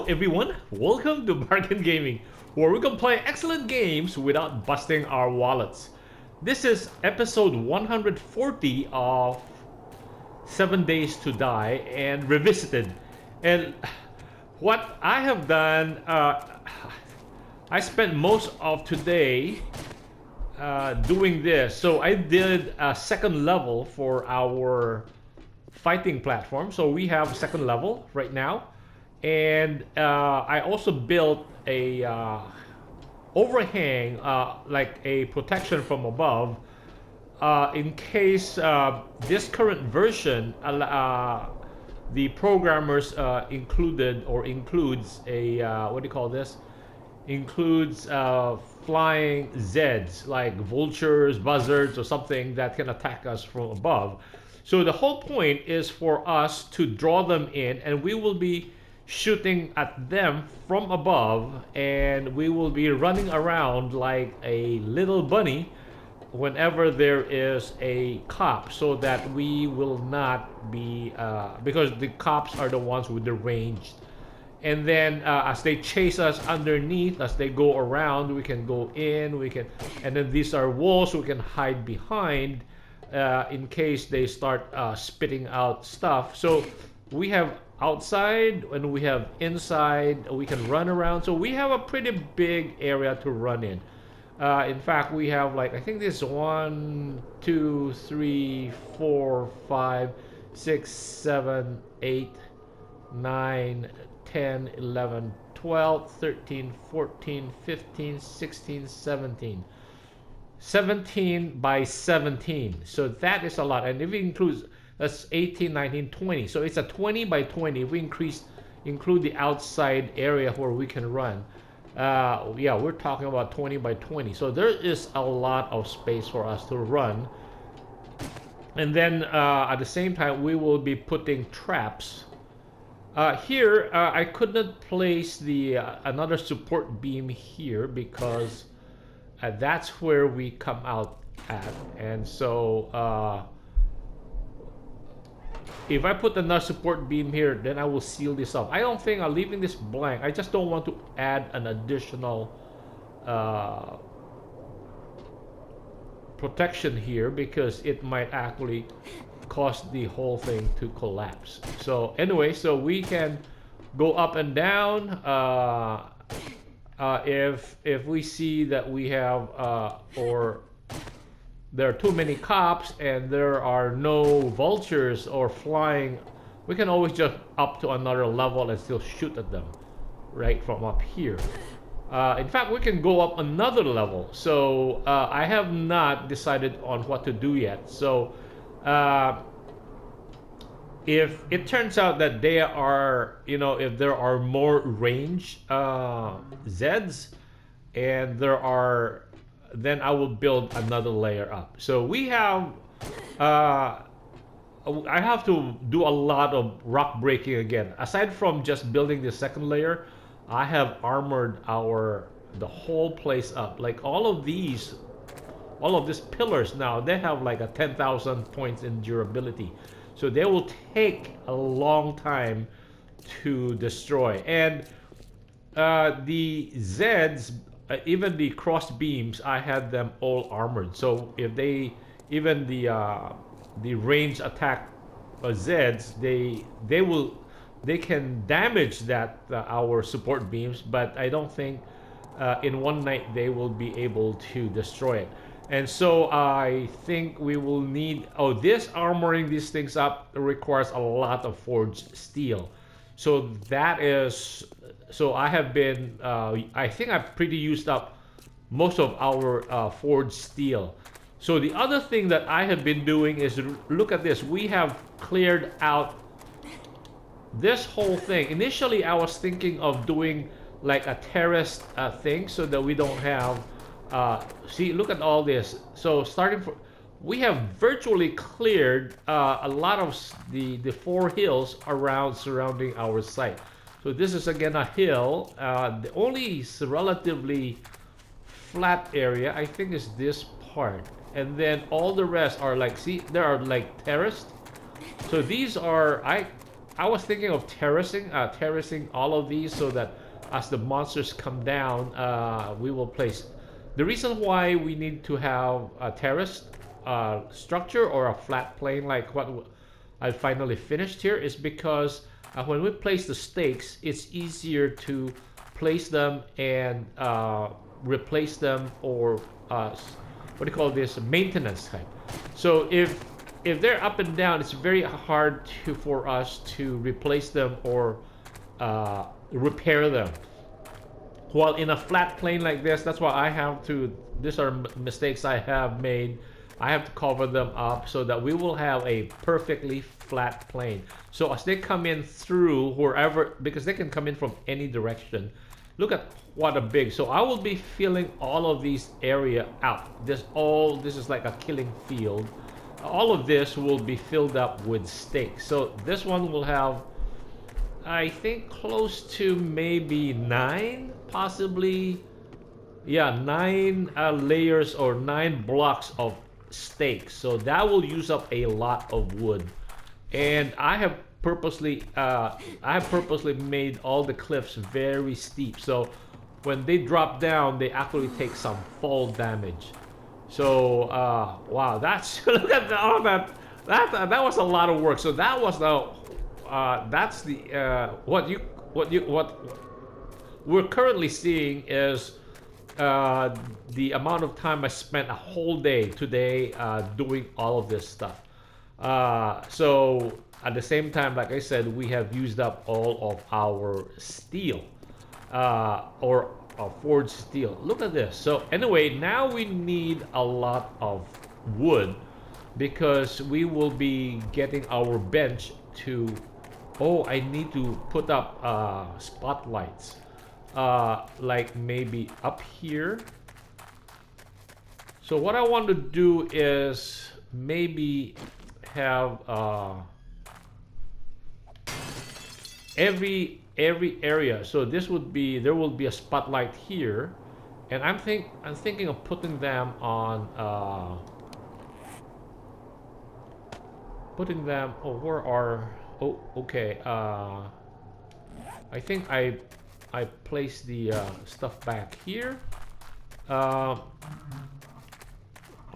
Hello everyone, welcome to Bargain Gaming, where we can play excellent games without busting our wallets. This is episode 140 of 7 Days to Die and Revisited. And what I have done, I spent most of today doing this. So I did a second level for our fighting platform. So we have second level right now. And I also built a overhang, like a protection from above, in case this current version, the programmers included or includes a what do you call this? Includes flying Zeds like vultures, buzzards, or something that can attack us from above. So the whole point is for us to draw them in, and we will be shooting at them from above, and we will be running around like a little bunny whenever there is a cop, so that we will not be because the cops are the ones with the range. And then as they chase us underneath, as they go around, we can go in, and then these are walls we can hide behind in case they start spitting out stuff. So we have outside and we have inside, we can run around. So we have a pretty big area to run in. In fact, we have like, I think this 1, 2, 3, 4, 5, 6, 7, 8, 9, 10, 11, 12, 13, 14, 15, 16, 17. 17 by 17. So that is a lot. And if it includes, that's 18, 19, 20. So it's a 20 by 20. We include the outside area where we can run. Yeah, we're talking about 20 by 20. So there is a lot of space for us to run. And then at the same time, we will be putting traps. Here, I could not place the another support beam here because that's where we come out at. And so if I put another support beam here, then I will seal this up. I don't think I'm leaving this blank. I just don't want to add an additional protection here because it might actually cause the whole thing to collapse. So anyway, so we can go up and down if we see that we have or there are too many cops and there are no vultures or flying, we can always just up to another level and still shoot at them right from up here. In fact, we can go up another level. So I have not decided on what to do yet. So if it turns out that they are, if there are more range Zeds and there are, then I will build another layer up. So we have, I have to do a lot of rock breaking again. Aside from just building the second layer, I have armored the whole place up. Like all of these pillars now, they have like a 10,000 points in durability. So they will take a long time to destroy. And the Zeds, even the cross beams, I had them all armored. So if they, even the range attack Zeds, they can damage that our support beams, but I don't think in one night they will be able to destroy it. And so I think we will need, this armoring these things up requires a lot of forged steel. So that is, so I have been, I think I've pretty used up most of our forged steel. So the other thing that I have been doing is, look at this, we have cleared out this whole thing. Initially, I was thinking of doing like a terraced thing so that we don't have, see, look at all this. So we have virtually cleared a lot of the 4 hills surrounding our site. So this is again a hill. The only relatively flat area, I think, is this part. And then all the rest are like, see, there are like terraced. So these are, I was thinking of terracing all of these so that as the monsters come down, we will place. The reason why we need to have a terrace structure or a flat plane like what I finally finished here is because when we place the stakes, it's easier to place them and replace them, or what do you call this, maintenance type. So if they're up and down, it's very hard for us to replace them or repair them. While in a flat plane like this, that's why I have to, these are mistakes I have made. I have to cover them up so that we will have a perfectly flat plane. So as they come in through wherever, because they can come in from any direction. Look at what a big, so I will be filling all of these area out. This is like a killing field. All of this will be filled up with stakes. So this one will have, I think, close to maybe 9, possibly, yeah, 9 layers or 9 blocks of stakes. So that will use up a lot of wood. And I have purposely made all the cliffs very steep. So when they drop down, they actually take some fall damage. So wow, that's look at all that. That was a lot of work. So that was the that's the what we're currently seeing is the amount of time I spent a whole day today doing all of this stuff. So at the same time, like I said, we have used up all of our steel or forged steel. Look at this. So anyway, now we need a lot of wood because we will be getting our bench to. Oh, I need to put up spotlights, like maybe up here. So what I want to do is maybe have every area. So this would be, there will be a spotlight here, and I'm thinking of putting them on oh, where are, oh, okay, I think I placed the stuff back here.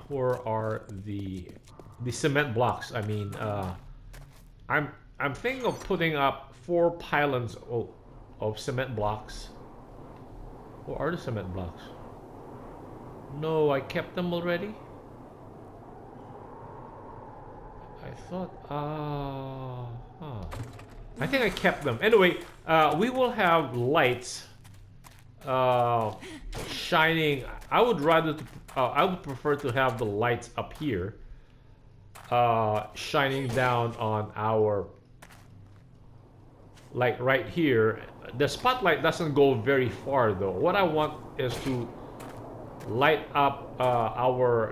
Where are the cement blocks? I mean, I'm thinking of putting up 4 pylons of cement blocks. Where are the cement blocks? No, I kept them already. I thought, I think I kept them. Anyway, we will have lights shining. I would prefer to have the lights up here shining down on our, like right here. The spotlight doesn't go very far though. What I want is to light up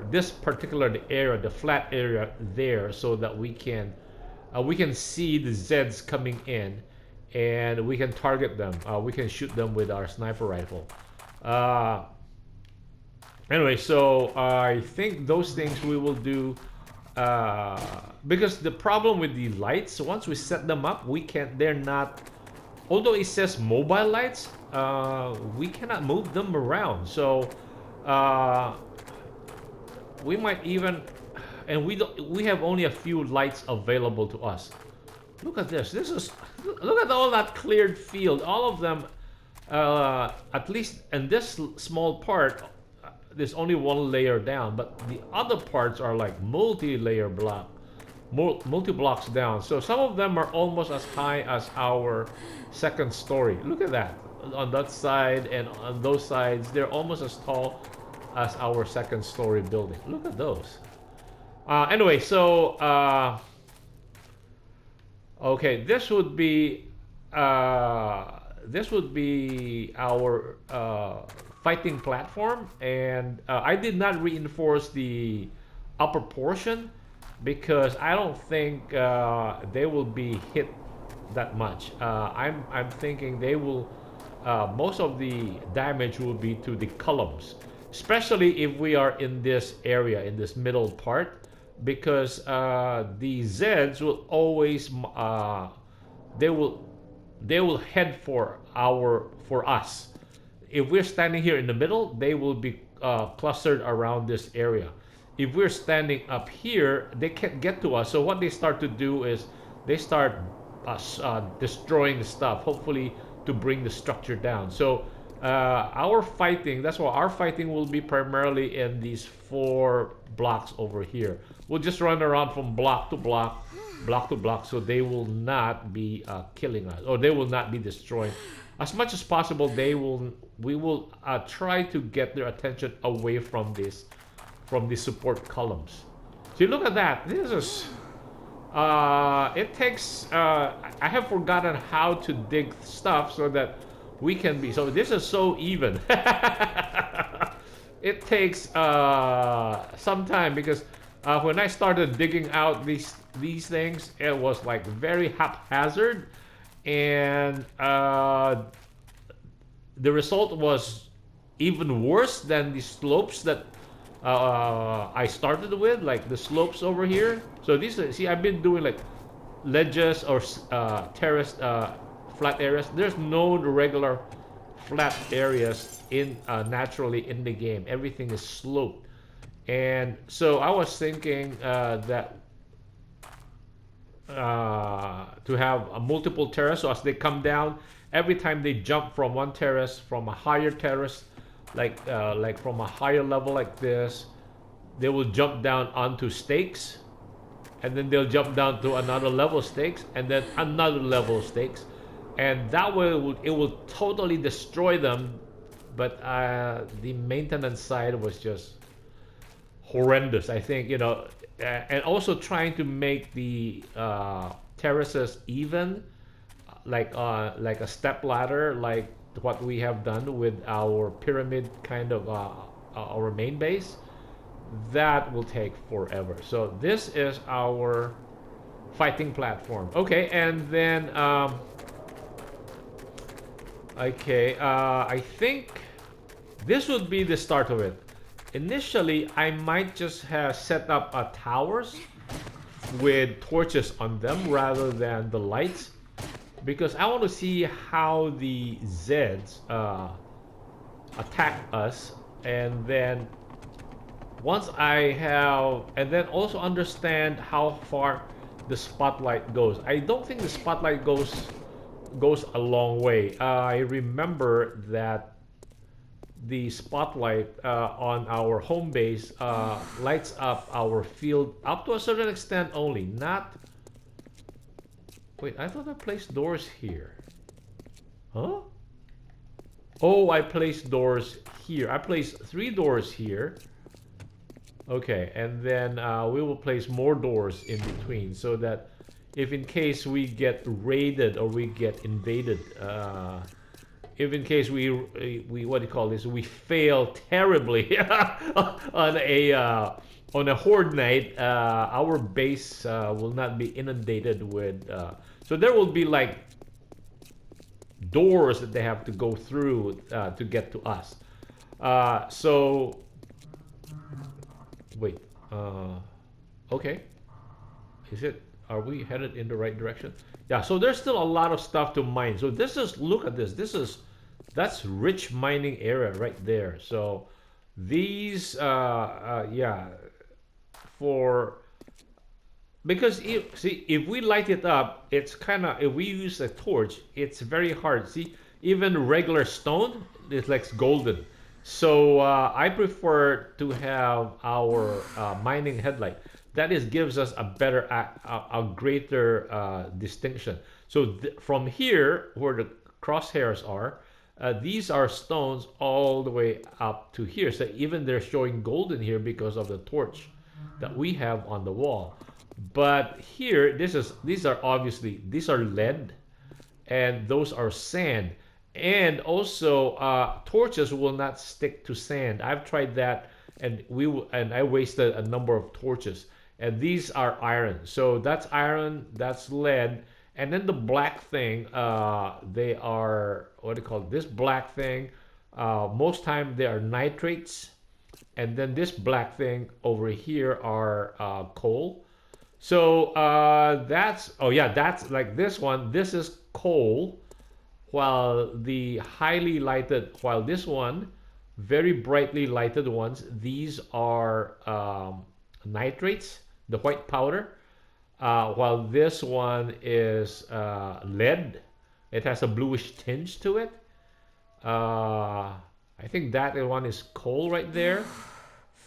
this particular area, the flat area there, so that we can see the Zeds coming in, and we can target them. We can shoot them with our sniper rifle. Anyway, so I think those things we will do, because the problem with the lights, once we set them up, they're not, although it says mobile lights, we cannot move them around. So we might even, and we have only a few lights available to us. Look at this. Look at all that cleared field. All of them, at least in this small part, there's only 1 layer down, but the other parts are like multi-layer multi-blocks down. So some of them are almost as high as our 2nd story. Look at that. On that side and on those sides, they're almost as tall as our 2nd story building. Look at those. Anyway, so okay, this would be our fighting platform, and I did not reinforce the upper portion because I don't think they will be hit that much. I'm thinking they will, most of the damage will be to the columns, especially if we are in this area, in this middle part, because the Zeds will always they will head for us. If we're standing here in the middle, they will be clustered around this area. If we're standing up here, they can't get to us. So what they start to do is they start destroying the stuff, hopefully to bring the structure down. So our fighting, that's why our fighting will be primarily in these 4 blocks over here. We'll just run around from block to block, block to block, so they will not be killing us, or they will not be destroying. As much as possible, we will try to get their attention away from the support columns. So you look at that. This is it takes I have forgotten how to dig stuff so that we can be, so this is so even. It takes some time, because when I started digging out these things, it was like very haphazard, and the result was even worse than the slopes that I started with, like the slopes over here. So these, see, I've been doing like ledges or terraced flat areas. There's no regular flat areas in naturally in the game. Everything is sloped, and so I was thinking that to have a multiple terrace, so as they come down, every time they jump from one terrace, from a higher terrace, like from a higher level like this, they will jump down onto stakes, and then they'll jump down to another level stakes, and then another level stakes, and that way it will totally destroy them. But the maintenance side was just horrendous, I think, you know, and also trying to make the terraces even, like a step ladder, like what we have done with our pyramid kind of our main base. That will take forever. So this is our fighting platform. Okay, and then I think this would be the start of it. Initially, I might just have set up towers with torches on them rather than the lights, because I want to see how the Zeds attack us, and then once I have, and then also understand how far the spotlight goes. I don't think the spotlight goes a long way. I remember that the spotlight on our home base lights up our field up to a certain extent only, not... Wait, I thought I placed doors here. Huh? Oh, I placed doors here. I placed 3 doors here. Okay, and then we will place more doors in between, so that if in case we get raided or we get invaded, if in case we what do you call this, we fail terribly on a horde night, our base will not be inundated with so there will be like doors that they have to go through to get to us. So wait, okay, is it, are we headed in the right direction? Yeah, so there's still a lot of stuff to mine. So this is, look at this, that's rich mining area right there. So these yeah, for, because if we light it up, it's kind of, if we use a torch, it's very hard. See, even regular stone, it's like golden. So I prefer to have our mining headlight. That is, gives us a better, a greater distinction. So from here, where the crosshairs are, these are stones all the way up to here. So even they're showing golden here because of the torch that we have on the wall. But here, these are obviously, these are lead, and those are sand. And also, torches will not stick to sand. I've tried that, and I wasted a number of torches. And these are iron. So that's iron, that's lead, and then the black thing. They are, what do you call it? This black thing. Most time they are nitrates, and then this black thing over here are coal. So that's, oh yeah, that's like this one. This is coal, while the highly lighted, while this one, very brightly lighted ones, these are nitrates, the white powder. While this one is lead. It has a bluish tinge to it. I think that one is coal right there.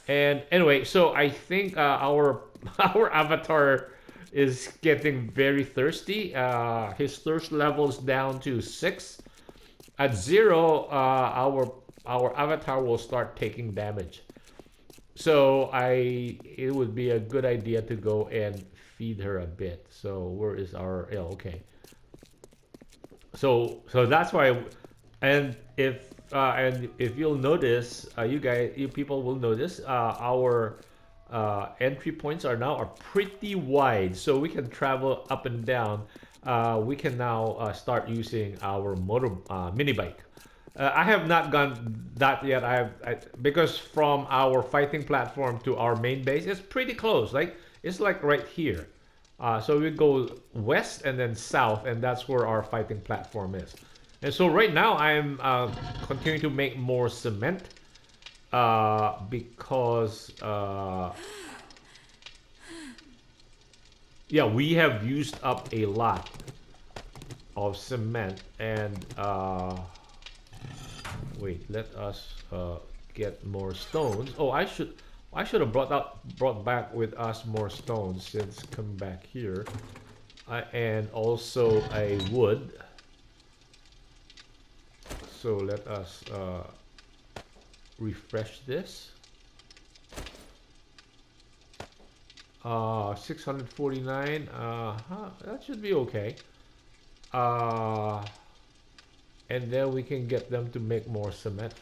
And anyway, so I think our our avatar is getting very thirsty. His thirst level is down to 6. At 0, our avatar will start taking damage. So it would be a good idea to go and feed her a bit. So where is our? Oh, okay. So that's why, and if you'll notice, you people will notice, our entry points are pretty wide, so we can travel up and down. We can now start using our mini bike. I have not gone that yet. Because from our fighting platform to our main base, it's pretty close. Like it's like right here. So we go west and then south, and that's where our fighting platform is. And so right now I'm continuing to make more cement because yeah, we have used up a lot of cement. And wait, let us get more stones. Oh, I should have brought back with us more stones since coming back here, and also a wood. So let us refresh this. 649. That should be okay. And then we can get them to make more cement.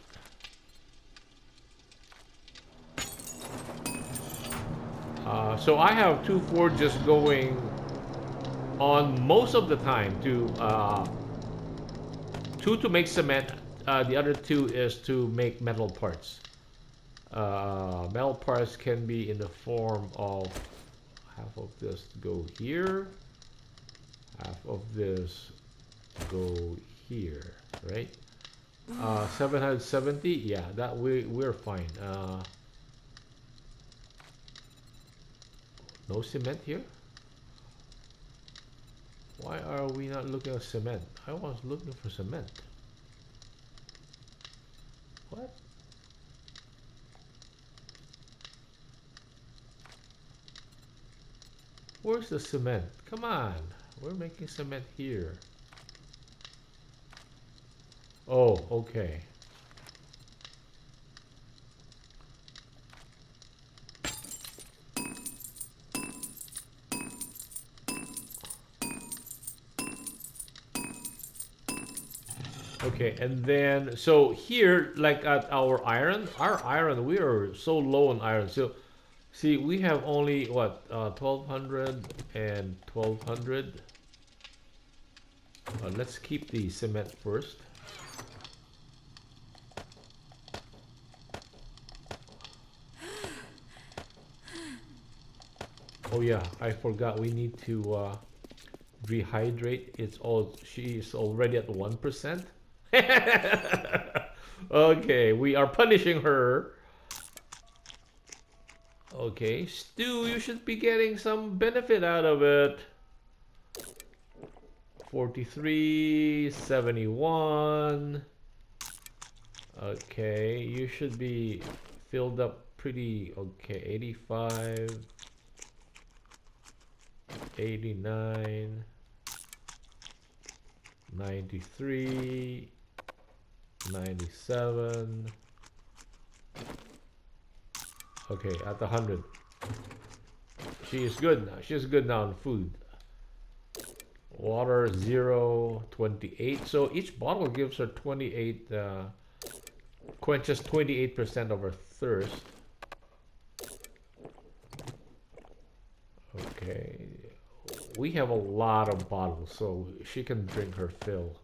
So I have 2 forges going on most of the time. 2 to make cement. The other 2 is to make metal parts. Metal parts can be in the form of half of this go here, half of this go here, right? 770. Yeah, that we're fine. No cement here? Why are we not looking at cement? I was looking for cement. What? Where's the cement? Come on. We're making cement here. Oh, okay. Okay, and then so here, like at our iron, we are so low on iron. So see, we have only what 1200 and 1200. Let's keep the cement first. Oh yeah, I forgot we need to rehydrate. She is already at 1%. Okay, we are punishing her. Okay, Stu, you should be getting some benefit out of it. 43, 71. Okay, you should be filled up pretty okay. 85, 89, 93, 97. Okay, at 100. She is good now. She's good now on food. Water 0, 28. So each bottle gives her 28, quenches 28% of her thirst. Okay. We have a lot of bottles, so she can drink her fill.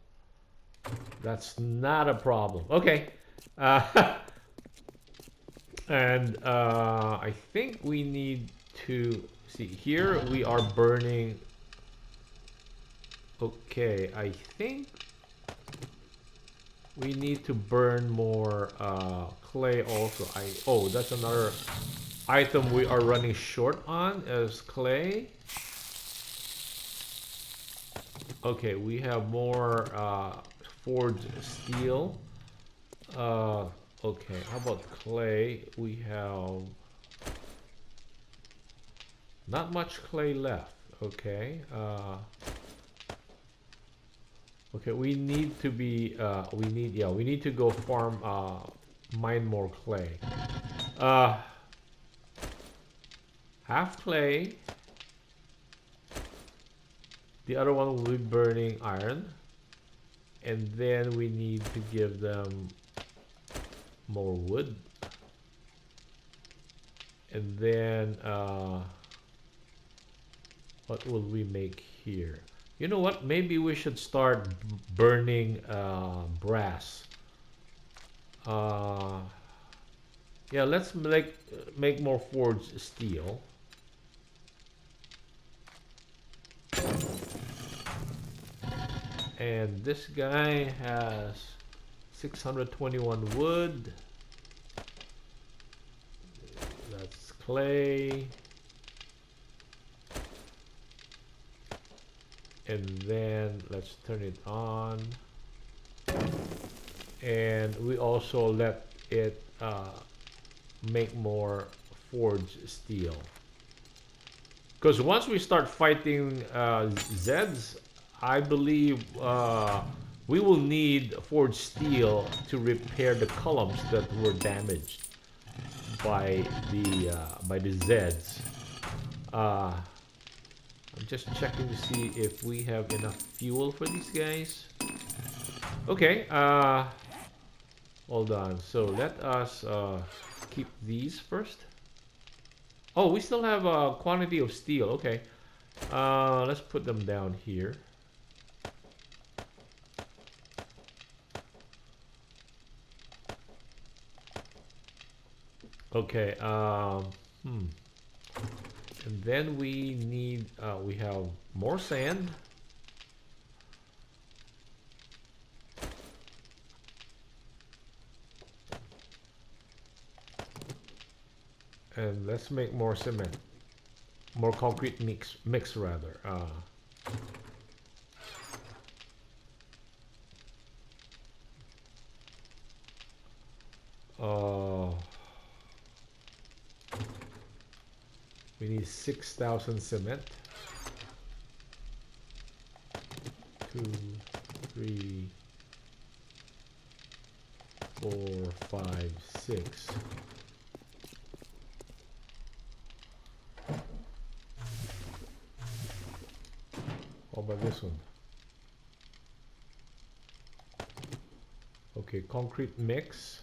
That's not a problem. Okay. And I think we need to see here we are burning. Okay, I think we need to burn more clay also. Oh, that's another item we are running short on is clay. Okay, we have more forged steel. Okay, how about clay? We have not much clay left. Okay. Okay, we need to be we need to go farm mine more clay. Half clay. The other one will be burning iron. And then we need to give them more wood. And then what will we make here? You know what? Maybe we should start burning brass. Yeah, let's make more forged steel. And this guy has 621 wood. That's clay. And then let's turn it on. And we also let it make more forged steel. Because once we start fighting Zeds, I believe we will need forged steel to repair the columns that were damaged by the Zeds. I'm just checking to see if we have enough fuel for these guys. Okay, hold on. So let us keep these first. Oh, we still have a quantity of steel. Okay, let's put them down here. Okay, and then we need, we have more sand. And let's make more cement. More concrete mix rather. We need 6,000 cement. 2, 3, 4, 5, 6. How about this one? Okay, concrete mix.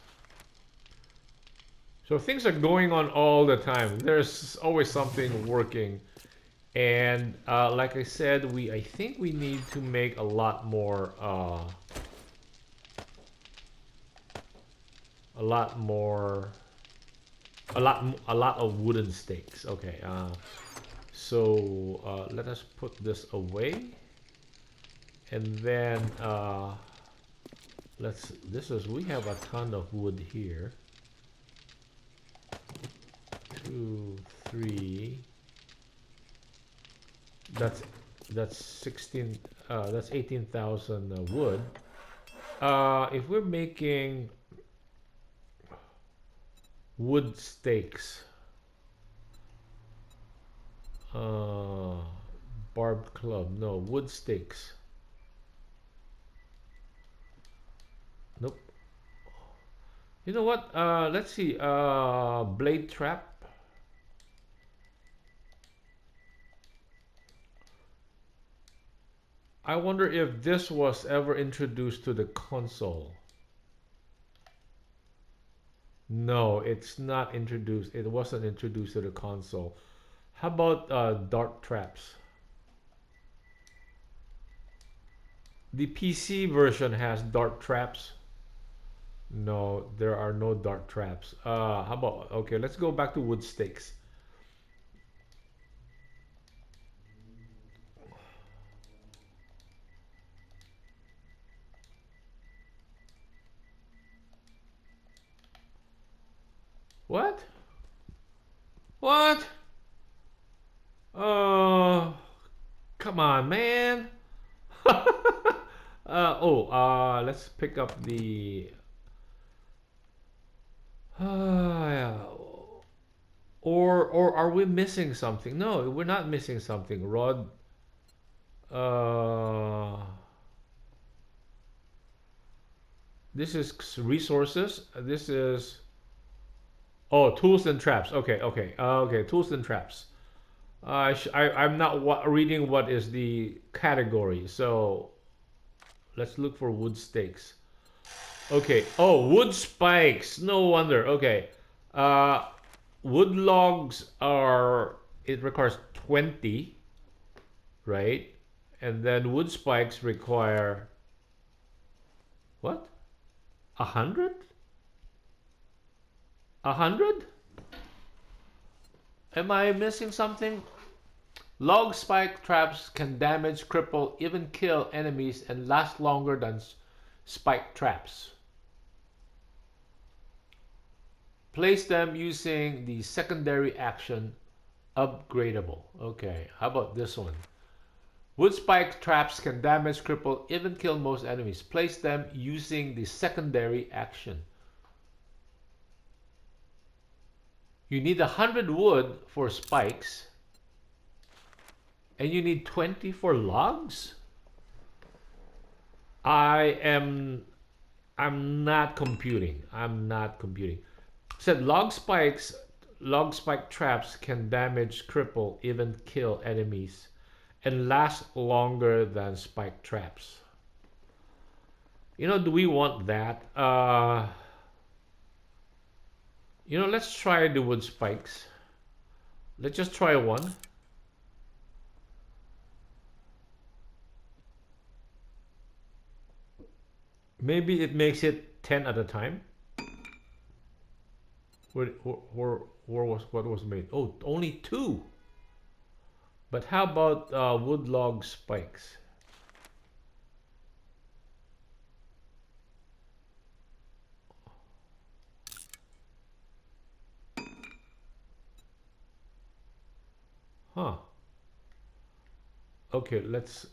So things are going on all the time. There's always something working. And like I said, I think we need to make a lot more a lot of wooden stakes. Okay, so let us put this away, and then we have a ton of wood here. 2, 3. That's 16. That's 18,000 wood. If we're making wood stakes, barbed club, no wood stakes. Nope. You know what? Let's see. Blade trap. I wonder if this was ever introduced to the console. No, it's not introduced. It wasn't introduced to the console. How about dart traps? The PC version has dart traps. No, there are no dart traps. How about, okay, let's go back to wood stakes. What? What? Oh, come on, man. Let's pick up the. Yeah. Or are we missing something? No, we're not missing something. Rod. This is resources. This is. Oh, tools and traps. Okay, okay, okay. Tools and traps. I'm not reading what is the category. So let's look for wood stakes. Okay. Oh, wood spikes. No wonder. Okay. Wood logs are. It requires 20, right? And then wood spikes require what? 100? 100? Am I missing something? Log spike traps can damage, cripple, even kill enemies and last longer than spike traps. Place them using the secondary action upgradable. Okay, how about this one? Wood spike traps can damage, cripple, even kill most enemies. Place them using the secondary action. You need 100 wood for spikes. And you need 20 for logs? I'm not computing. I'm not computing. It said log spike traps can damage, cripple, even kill enemies and last longer than spike traps. You know, do we want that? You know, let's try the wood spikes. Let's just try one. Maybe it makes it 10 at a time. Where was what was made? Oh, only 2. But how about wood log spikes? Huh. Okay, let's.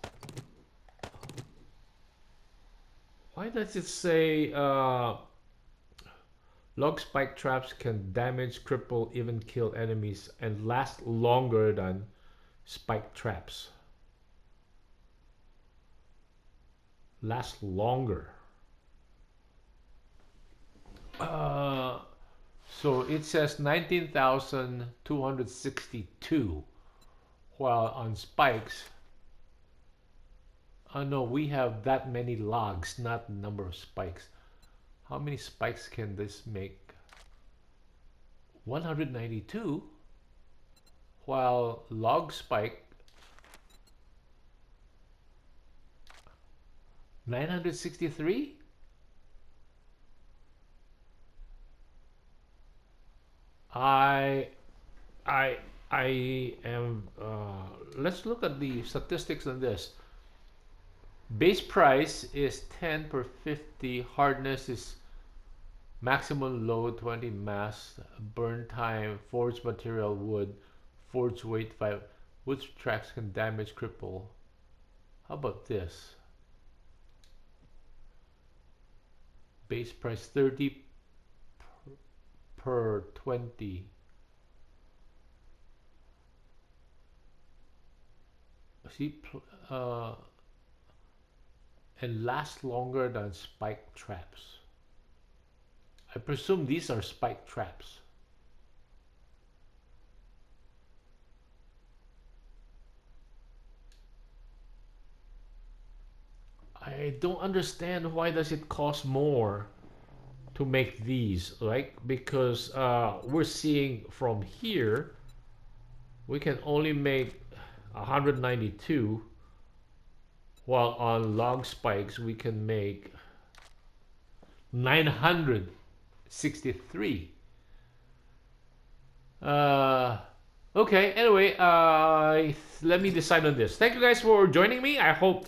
Why does it say log spike traps can damage, cripple, even kill enemies and last longer than spike traps? Last longer. So it says 19,262, while on spikes, no, we have that many logs, not the number of spikes. How many spikes can this make? 192, while log spike 963. I am. Let's look at the statistics on this. Base price is 10 per 50. Hardness is maximum load 20 mass. Burn time, forged material wood, forged weight 5. Wood tracks can damage, cripple. How about this? Base price 30 per 20. See, and last longer than spike traps. I presume these are spike traps. I don't understand why does it cost more to make these, right? Because we're seeing from here we can only make 192, while on log spikes we can make 963. Okay, anyway, let me decide on this. Thank you guys for joining me. I hope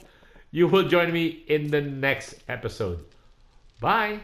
you will join me in the next episode. Bye.